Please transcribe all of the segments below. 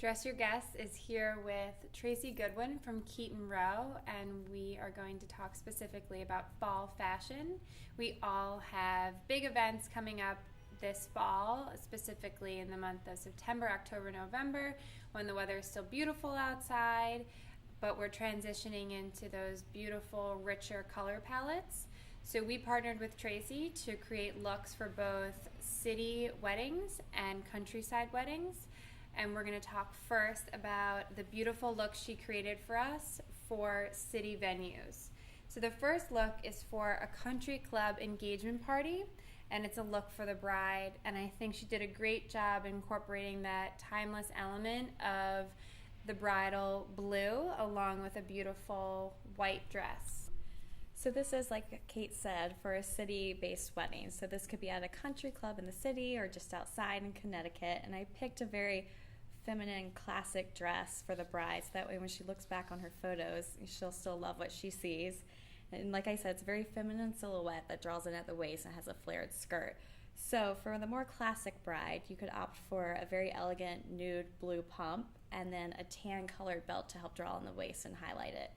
Dress Your Guest is here with Tracy Goodwin from Keaton Row, and we are going to talk specifically about fall fashion. We all have big events coming up this fall, specifically in the month of September, October, November, when the weather is still beautiful outside, but we're transitioning into those beautiful, richer color palettes. So we partnered with Tracy to create looks for both city weddings and countryside weddings. And we're going to talk first about the beautiful look she created for us for city venues. So the first look is for a country club engagement party, and it's a look for the bride. And I think she did a great job incorporating that timeless element of the bridal blue along with a beautiful white dress. So this is, like Kate said, for a city-based wedding. So this could be at a country club in the city or just outside in Connecticut. And I picked a very feminine, classic dress for the bride, so that way when she looks back on her photos, she'll still love what she sees. And like I said, it's a very feminine silhouette that draws in at the waist and has a flared skirt. So for the more classic bride, you could opt for a very elegant nude blue pump and then a tan colored belt to help draw in the waist and highlight it.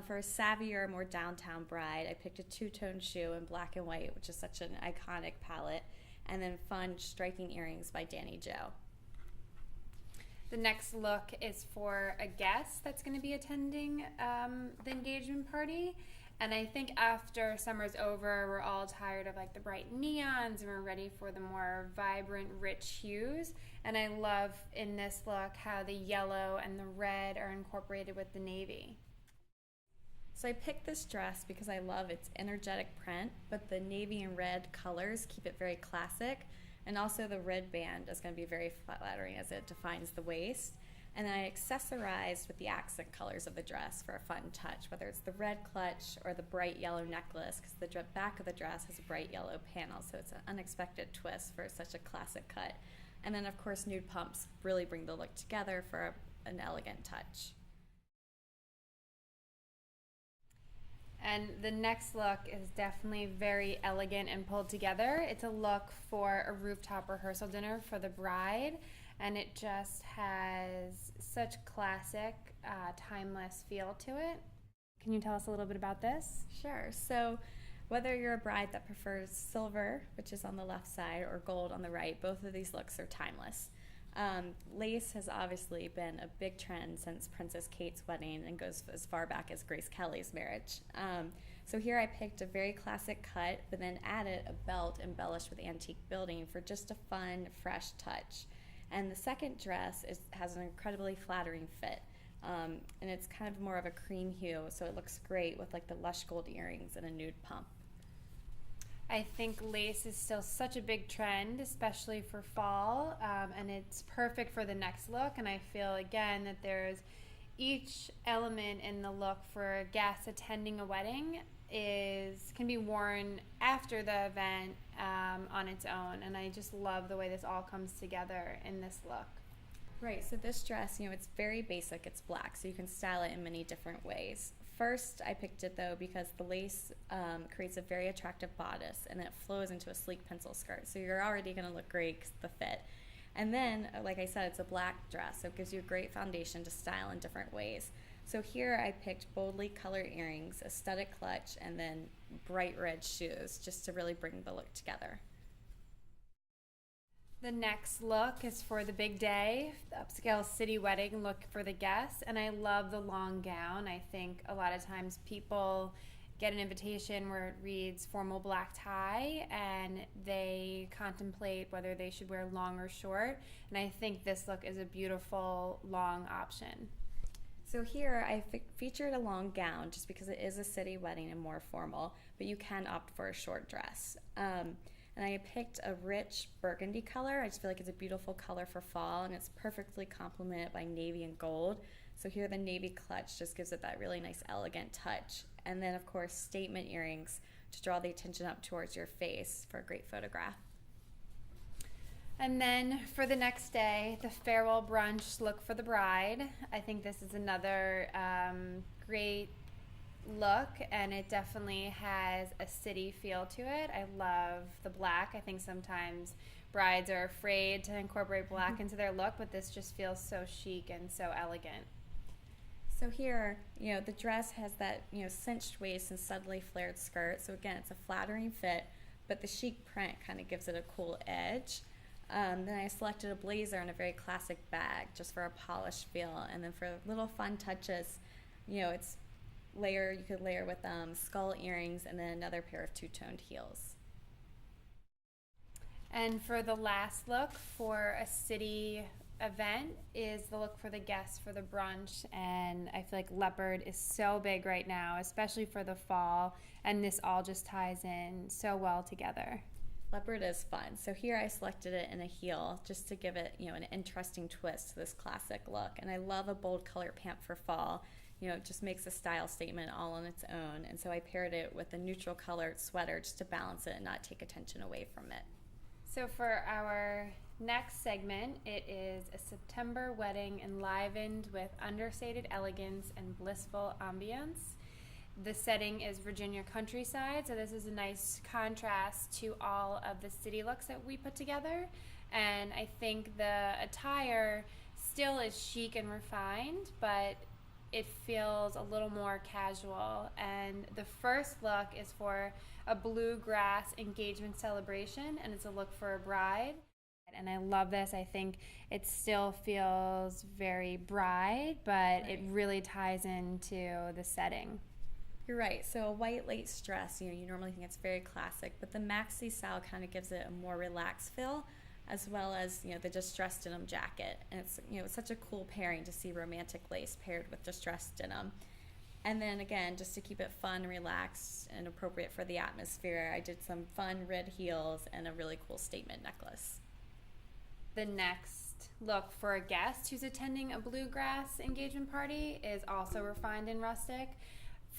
For a savvier, more downtown bride, I picked a two-tone shoe in black and white, which is such an iconic palette, and then fun, striking earrings by Danny Joe. The next look is for a guest that's going to be attending the engagement party. And I think after summer's over, we're all tired of like the bright neons and we're ready for the more vibrant, rich hues. And I love in this look how the yellow and the red are incorporated with the navy. So I picked this dress because I love its energetic print, but the navy and red colors keep it very classic. And also the red band is going to be very flattering as it defines the waist. And then I accessorized with the accent colors of the dress for a fun touch, whether it's the red clutch or the bright yellow necklace, because the back of the dress has a bright yellow panel, so it's an unexpected twist for such a classic cut. And then of course nude pumps really bring the look together for an elegant touch. And the next look is definitely very elegant and pulled together. It's a look for a rooftop rehearsal dinner for the bride, and it just has such classic, timeless feel to it. Can you tell us a little bit about this? Sure. So whether you're a bride that prefers silver, which is on the left side, or gold on the right, both of these looks are timeless. Lace has obviously been a big trend since Princess Kate's wedding and goes as far back as Grace Kelly's marriage. So here I picked a very classic cut, but then added a belt embellished with antique building for just a fun, fresh touch. And the second dress has an incredibly flattering fit, and it's kind of more of a cream hue, so it looks great with like the lush gold earrings and a nude pump. I think lace is still such a big trend, especially for fall, and it's perfect for the next look. And I feel, again, that there's each element in the look for guests attending a wedding can be worn after the event on its own. And I just love the way this all comes together in this look. Right, so this dress, it's very basic. It's black, so you can style it in many different ways. First, I picked it though because the lace creates a very attractive bodice and it flows into a sleek pencil skirt. So you're already going to look great 'cause the fit. And then, like I said, it's a black dress, so it gives you a great foundation to style in different ways. So here I picked boldly colored earrings, a studded clutch, and then bright red shoes just to really bring the look together. The next look is for the big day, the upscale city wedding look for the guests, and I love the long gown. I think a lot of times people get an invitation where it reads formal black tie and they contemplate whether they should wear long or short, and I think this look is a beautiful long option. So here I featured a long gown just because it is a city wedding and more formal, but you can opt for a short dress. And I picked a rich burgundy color. I just feel like it's a beautiful color for fall, and it's perfectly complemented by navy and gold. So here the navy clutch just gives it that really nice, elegant touch. And then, of course, statement earrings to draw the attention up towards your face for a great photograph. And then for the next day, the farewell brunch look for the bride. I think this is another great look, and it definitely has a city feel to it. I love the black. I think sometimes brides are afraid to incorporate black into their look, but this just feels so chic and so elegant. So here, the dress has that, cinched waist and subtly flared skirt. So again, it's a flattering fit, but the chic print kind of gives it a cool edge. Then I selected a blazer and a very classic bag just for a polished feel. And then for little fun touches, it's you could layer with skull earrings and then another pair of two-toned heels. And for the last look for a city event is the look for the guests for the brunch, and I feel like leopard is so big right now, especially for the fall, and this all just ties in so well together. Leopard is fun. So here I selected it in a heel just to give it, an interesting twist to this classic look. And I love a bold color pant for fall. It just makes a style statement all on its own. And so I paired it with a neutral colored sweater just to balance it and not take attention away from it. So for our next segment, it is a September wedding enlivened with understated elegance and blissful ambience. The setting is Virginia countryside, so this is a nice contrast to all of the city looks that we put together. And I think the attire still is chic and refined, but it feels a little more casual. And the first look is for a bluegrass engagement celebration, and it's a look for a bride. And I love this. I think it still feels very bride, but it really ties into the setting. You're right. So a white lace dress, you normally think it's very classic, but the maxi style kind of gives it a more relaxed feel, as well as, the distressed denim jacket. And it's, it's such a cool pairing to see romantic lace paired with distressed denim. And then again, just to keep it fun, relaxed, and appropriate for the atmosphere, I did some fun red heels and a really cool statement necklace. The next look for a guest who's attending a bluegrass engagement party is also refined and rustic.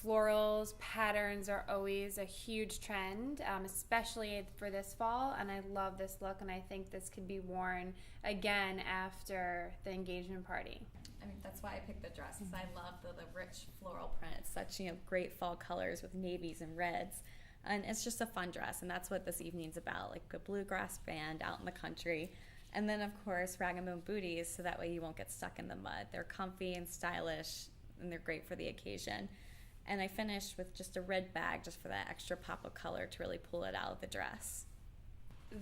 Florals, patterns are always a huge trend, especially for this fall, and I love this look, and I think this could be worn again after the engagement party. I mean, that's why I picked the dress, because I love the rich floral print. It's such, great fall colors with navies and reds, and it's just a fun dress, and that's what this evening's about, like a bluegrass band out in the country. And then, of course, rag and bone booties, so that way you won't get stuck in the mud. They're comfy and stylish, and they're great for the occasion. And I finished with just a red bag just for that extra pop of color to really pull it out of the dress.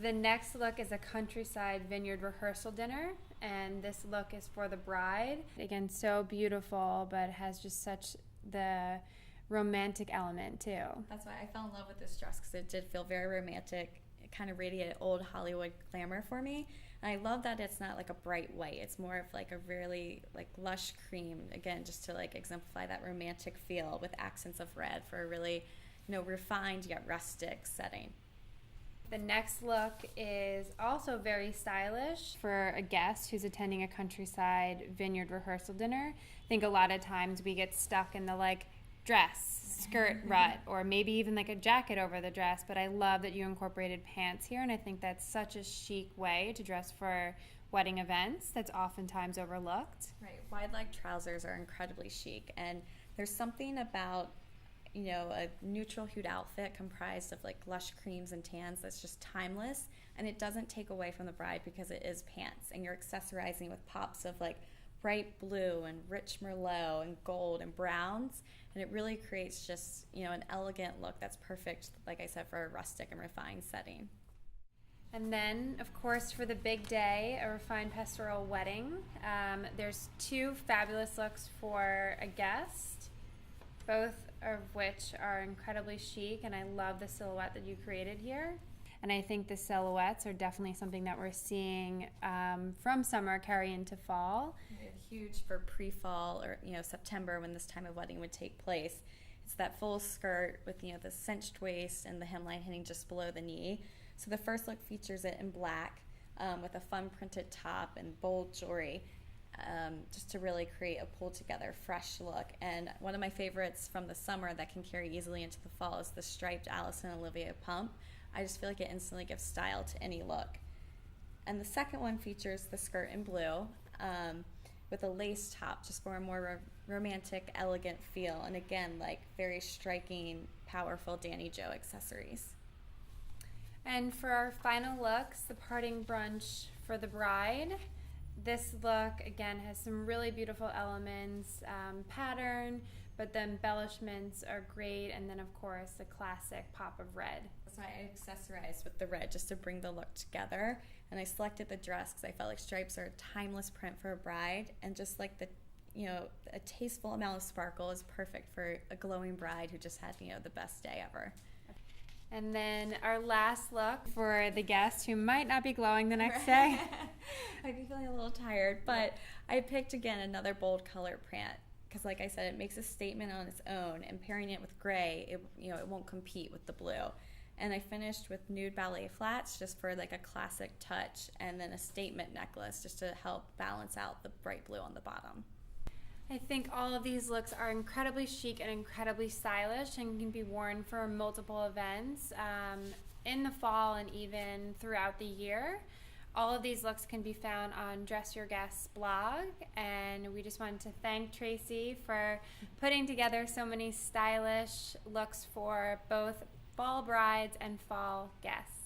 The next look is a countryside vineyard rehearsal dinner, and this look is for the bride. Again, so beautiful, but has just such the romantic element too. That's why I fell in love with this dress, because it did feel very romantic. It kind of radiated old Hollywood glamour for me. And I love that it's not like a bright white. It's more of like a really lush cream, again, just to exemplify that romantic feel with accents of red for a really, refined yet rustic setting. The next look is also very stylish for a guest who's attending a countryside vineyard rehearsal dinner. I think a lot of times we get stuck in the dress, skirt rut, or maybe even a jacket over the dress, but I love that you incorporated pants here, and I think that's such a chic way to dress for wedding events that's oftentimes overlooked. Right, wide leg trousers are incredibly chic, and there's something about a neutral hued outfit comprised of lush creams and tans that's just timeless, and it doesn't take away from the bride because it is pants, and you're accessorizing with pops of bright blue and rich merlot and gold and browns, and it really creates just an elegant look that's perfect, like I said, for a rustic and refined setting. And then, of course, for the big day, a refined pastoral wedding, there's two fabulous looks for a guest, both of which are incredibly chic, and I love the silhouette that you created here. And I think the silhouettes are definitely something that we're seeing from summer carry into fall. Huge for pre-fall or September, when this time of wedding would take place. It's that full skirt with the cinched waist and the hemline hitting just below the knee. So the first look features it in black with a fun printed top and bold jewelry, just to really create a pulled together fresh look. And one of my favorites from the summer that can carry easily into the fall is the striped Allison Olivia pump. I just feel like it instantly gives style to any look. And the second one features the skirt in blue with a lace top, just for a more romantic, elegant feel, and again, very striking, powerful Danny Joe accessories. And for our final looks, the parting brunch for the bride. This look, again, has some really beautiful elements, pattern, but the embellishments are great, and then, of course, the classic pop of red. So I accessorized with the red just to bring the look together, and I selected the dress because I felt like stripes are a timeless print for a bride, and just like the, a tasteful amount of sparkle is perfect for a glowing bride who just had, the best day ever. And then our last look for the guest who might not be glowing the next day. I'd be feeling a little tired, but I picked, again, another bold color print because, like I said, it makes a statement on its own, and pairing it with gray, it won't compete with the blue. And I finished with nude ballet flats just for like a classic touch, and then a statement necklace just to help balance out the bright blue on the bottom. I think all of these looks are incredibly chic and incredibly stylish and can be worn for multiple events in the fall and even throughout the year. All of these looks can be found on Dress Your Guest's blog, and we just wanted to thank Tracy for putting together so many stylish looks for both fall brides and fall guests.